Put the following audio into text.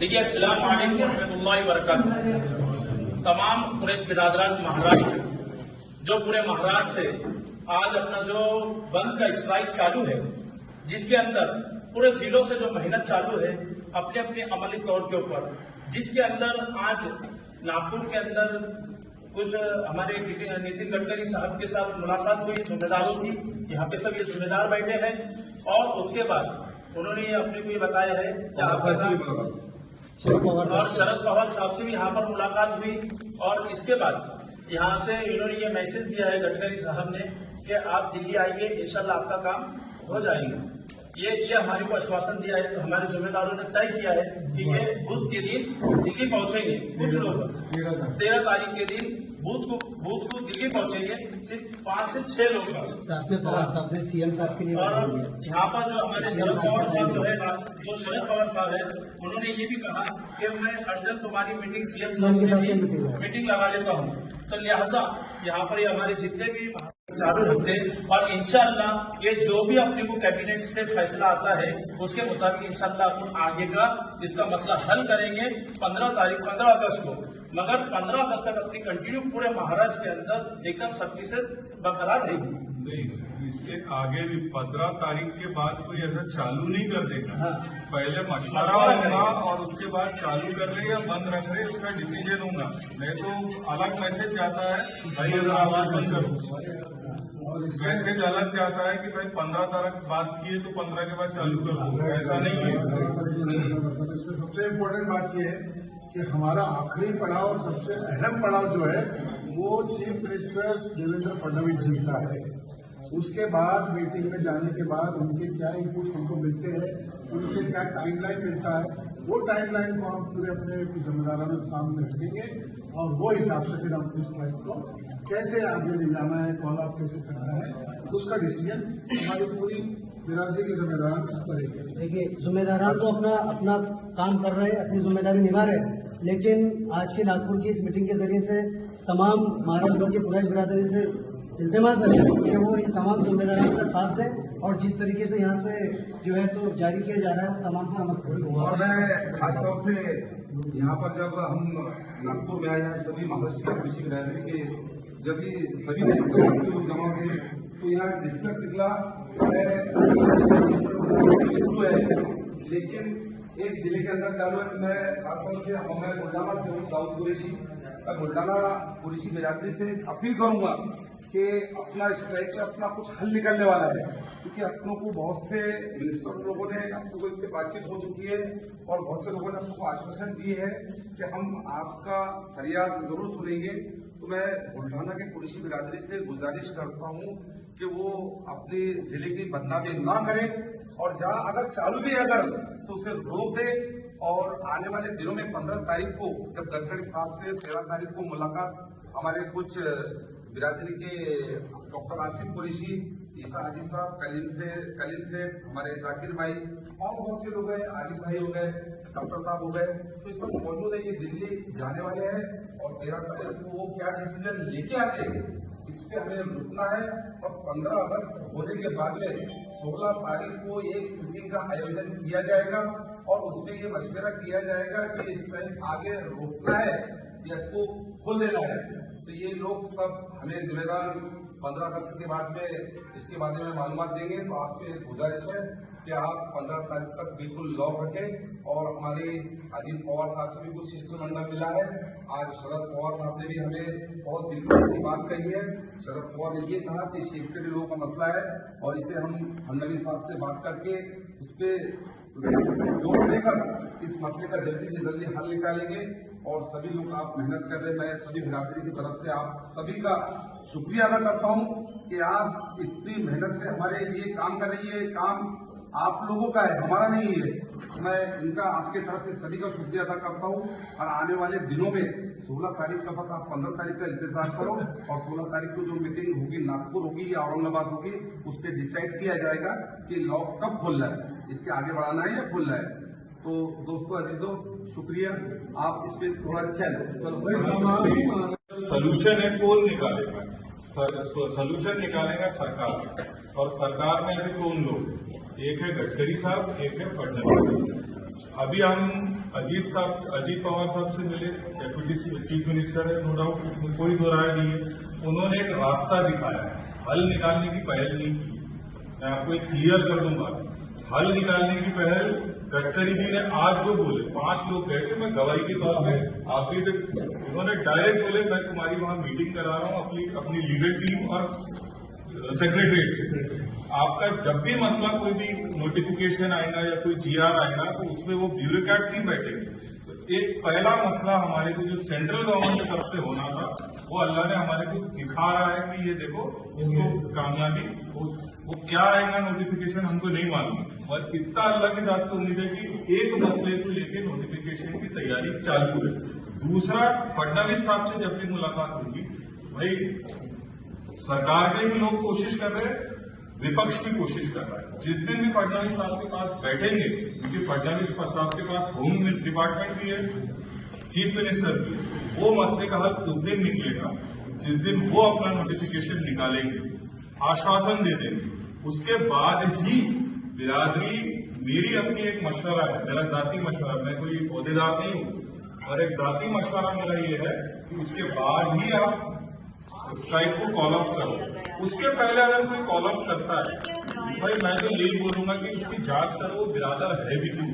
देखिए, अस्सलाम वालेकुम रहमतुल्लाहि व बरकातुहू। तमाम कुरैश बिरादरान महाराष्ट्र, जो पूरे महाराष्ट्र से आज अपना जो बंद का स्ट्राइक चालू है, जिसके अंदर पूरे जिलों से जो मेहनत चालू है अपने अपने अमली तौर के ऊपर, जिसके अंदर आज नागपुर के अंदर कुछ हमारे नितिन गडकरी साहब के साथ मुलाकात हुई, जिम्मेदारों की। यहाँ पे सब ये जिम्मेदार बैठे हैं और उसके बाद उन्होंने अपने को ये बताया है कि आप और शरद पवार साहब से भी यहाँ पर मुलाकात हुई। और इसके बाद यहाँ से इन्होंने ये मैसेज दिया है गडकरी साहब ने कि आप दिल्ली आइए, इंशाल्लाह आपका काम हो जाएगा। ये हमारे को आश्वासन दिया है। तो हमारे जिम्मेदारों ने तय किया है कि ये बुध के दिन दिल्ली पहुंचेंगे। कुछ लोग 13 तारीख के दिन बुध को दिल्ली पहुंचेंगे, सिर्फ 5 से 6 लोग बस। साथ में पवार साहब ने सीएम साहब के लिए, और यहाँ पर जो हमारे शरद पवार साहब जो शरद पवार साहब है, उन्होंने ये भी कहा कि मैं अर्जेंट तुम्हारी मीटिंग सीएम साहब से भी मीटिंग लगा लेता हूँ। तो लिहाजा यहाँ पर हमारे जितने भी चालू रखते और इंशाअल्लाह ये जो भी अपने को कैबिनेट से फैसला आता है उसके मुताबिक इंशाअल्लाह अपन आगे का इसका मसला हल करेंगे 15 अगस्त को। मगर 15 अगस्त तक अपनी कंटिन्यू पूरे महाराष्ट्र के अंदर एकदम सख्ती से बरकरार रहेगी। नहीं, इसके आगे भी 15 तारीख के बाद कोई ऐसा चालू नहीं कर देगा। हाँ। पहले मशवरा होगा और उसके बाद चालू कर रहे या बंद रख रहे उसका डिसीजन होगा। नहीं तो अलग मैसेज जाता है भाई अगर आवाज बंद करो, और मैसेज अलग जाता है कि भाई 15 तारीख बात किए तो 15 के बाद चालू कर दो। ऐसा नहीं है। इसमें सबसे इम्पोर्टेंट बात यह है कि हमारा आखिरी पड़ाव और सबसे अहम पड़ाव जो है वो चीफ मिनिस्टर देवेंद्र फडणवीस जी का है। उसके बाद मीटिंग में जाने के बाद उनके क्या इनपुट्स हमको मिलते हैं, उनसे क्या टाइमलाइन मिलता है, वो टाइमलाइन को हम पूरे अपने जिम्मेदारों के सामने रखेंगे और वो हिसाब से फिर हम अपने स्ट्राइक को कैसे आगे ले जाना है, कॉल ऑफ कैसे करना है, उसका डिसीजन हमारी पूरी बिरादरी के जिम्मेदार करेंगे। देखिए, जिम्मेदारान तो अपना काम कर रहे हैं, अपनी जिम्मेदारी निभा रहे हैं, लेकिन आज की नागपुर की इस मीटिंग के जरिए से तमाम महाराष्ट्र भर की कुरैश बिरादरी से इल्तिमास है कि वो इन तमाम जिम्मेदारों का साथ दें और जिस तरीके से यहाँ से जो है तो जारी किया जा रहा है वो तमाम पर अमल करें। और मैं खासतौर से यहाँ पर जब हम नागपुर में आए हैं, सभी महाराष्ट्र की कृषि बिरादरी के जब भी सभी लोग जमा थे तो यहाँ डिस्कस निकला शुरू है, लेकिन एक जिले के अंदर चालू है। मैं खासतौर से मैं बुल्ढाना से हूँ, दाऊद कुरैशी। मैं बुल्ढाना कुरैशी बिरादरी से अपील करूंगा कि अपना स्ट्राइक से अपना कुछ हल निकलने वाला है, क्योंकि अपनों को बहुत से मिनिस्टर लोगों ने अपनों को इस पर बातचीत हो चुकी है और बहुत से लोगों ने अपनों को आश्वासन दिए है कि हम आपका फरियाद जरूर सुनेंगे। तो मैं बुल्ढाना के कुरैशी बिरादरी से गुजारिश करता हूँ कि वो अपने जिले की बदनामी ना करे और जहाँ अगर चालू भी अगर तो उसे रोक दे। और आने वाले दिनों में 15 तारीख को जब गडकरी साहब से 13 तारीख को मुलाकात हमारे कुछ बिरादरी के डॉक्टर आसिफ कुरैशी, ईसा हाजी साहब, कलीम सेठ, हमारे जाकिर भाई और बहुत से लोग हैं, आरिफ भाई हो गए, डॉक्टर साहब हो गए, तो इस सब मौजूद है। ये दिल्ली जाने वाले हैं और 13 तारीख को वो क्या डिसीजन लेके आते हैं इस पे हमें रुकना है। और 15 अगस्त होने के बाद में 16 तारीख को एक मीटिंग का आयोजन किया जाएगा और उसमें ये मशवरा किया जाएगा कि इस तरह आगे रोकना है या इसको खोल देना है। तो ये लोग सब हमें जिम्मेदार 15 अगस्त के बाद में इसके बारे में मालूमात देंगे। तो आपसे गुजारिश है कि आप 15 तारीख तक बिल्कुल लॉक रखें। और हमारे अजीत पवार साहब से भी कुछ शिष्टमंडल मिला है। आज शरद पवार साहब ने भी हमें बहुत दिलचस्प सी बात कही है। शरद पवार ने ये कहा कि शेतकरी लोगों का मसला है और इसे हम फडणवीस साहब से बात करके इस पे जोर देकर इस मसले का जल्दी से जल्दी हल निकालेंगे। और सभी लोग आप मेहनत कर रहे हैं, मैं सभी बिरादरी की तरफ से आप सभी का शुक्रिया अदा करता हूं कि आप इतनी मेहनत से हमारे लिए काम कर रही है। काम आप लोगों का है, हमारा नहीं है। मैं इनका आपके तरफ से सभी का शुक्रिया अदा करता हूं। और आने वाले दिनों में 16 तारीख का बस आप 15 तारीख का इंतजार करो और 16 तारीख को जो मीटिंग होगी नागपुर होगी या औरंगाबाद होगी उस पर डिसाइड किया जाएगा कि लॉक कब खोलना है, इसके आगे बढ़ाना है या खोलना है। तो दोस्तों, अजीजों, शुक्रिया। आप इस पे थोड़ा ख्याल सोल्यूशन है, कौन निकालेगा? सोल्यूशन निकालेगा सरकार। और सरकार में अभी कौन लोग? एक है गडकरी साहब, एक है फडणवीस साहब। अभी हम अजीत पवार साहब से मिले, डेप्यूटी चीफ मिनिस्टर है, नो डाउट, इसमें कोई दो राय नहीं है। उन्होंने एक रास्ता दिखाया है, हल निकालने की पहल नहीं की। मैं आपको एक क्लियर कर दूंगा, हल निकालने की पहल गडकरी जी ने आज जो बोले, 5 लोग गए थे, मैं गवाही के तौर पे आप भी उन्होंने डायरेक्ट बोले मैं तुम्हारी वहां मीटिंग करा रहा हूं अपनी लीगल टीम और सेक्रेटरीट से। आपका जब भी मसला कोई भी नोटिफिकेशन आएगा या कोई जीआर आएगा तो उसमें वो ब्यूरोक्रेट्स ही बैठेंगे। तो एक पहला मसला हमारे को जो सेंट्रल गवर्नमेंट की तरफ से होना था, वो अल्लाह ने हमारे को दिखा रहा है कि ये देखो इसको कामयाबी वो क्या आएगा नोटिफिकेशन हमको नहीं मालूम, और इतना अल्लाह की जात से उम्मीद है कि एक मसले को लेकर नोटिफिकेशन की तैयारी चालू है। दूसरा, फडणवीस साहब से जब भी मुलाकात होगी, भाई सरकार के भी लोग कोशिश कर रहे हैं, विपक्ष भी कोशिश कर रहा है। जिस दिन भी फडणवीस साहब के पास बैठेंगे, क्योंकि फडणवीस साहब के पास होम डिपार्टमेंट भी है, चीफ मिनिस्टर भी है, वो मसले का हल उस दिन निकलेगा जिस दिन वो अपना नोटिफिकेशन निकालेंगे, आश्वासन दे देंगे। उसके बाद ही बिरादरी, मेरी अपनी एक मशवरा है, मेरा जाती मशवरा, मैं कोई ओहदेदार नहीं हूं, और एक जाती मशवरा मेरा ये है कि उसके बाद ही आप स्ट्राइक को कॉल ऑफ करो। उसके पहले अगर कोई कॉल ऑफ करता है, भाई मैं तो यही बोलूंगा कि उसकी जांच करो, वो बिरादर है भी क्यों।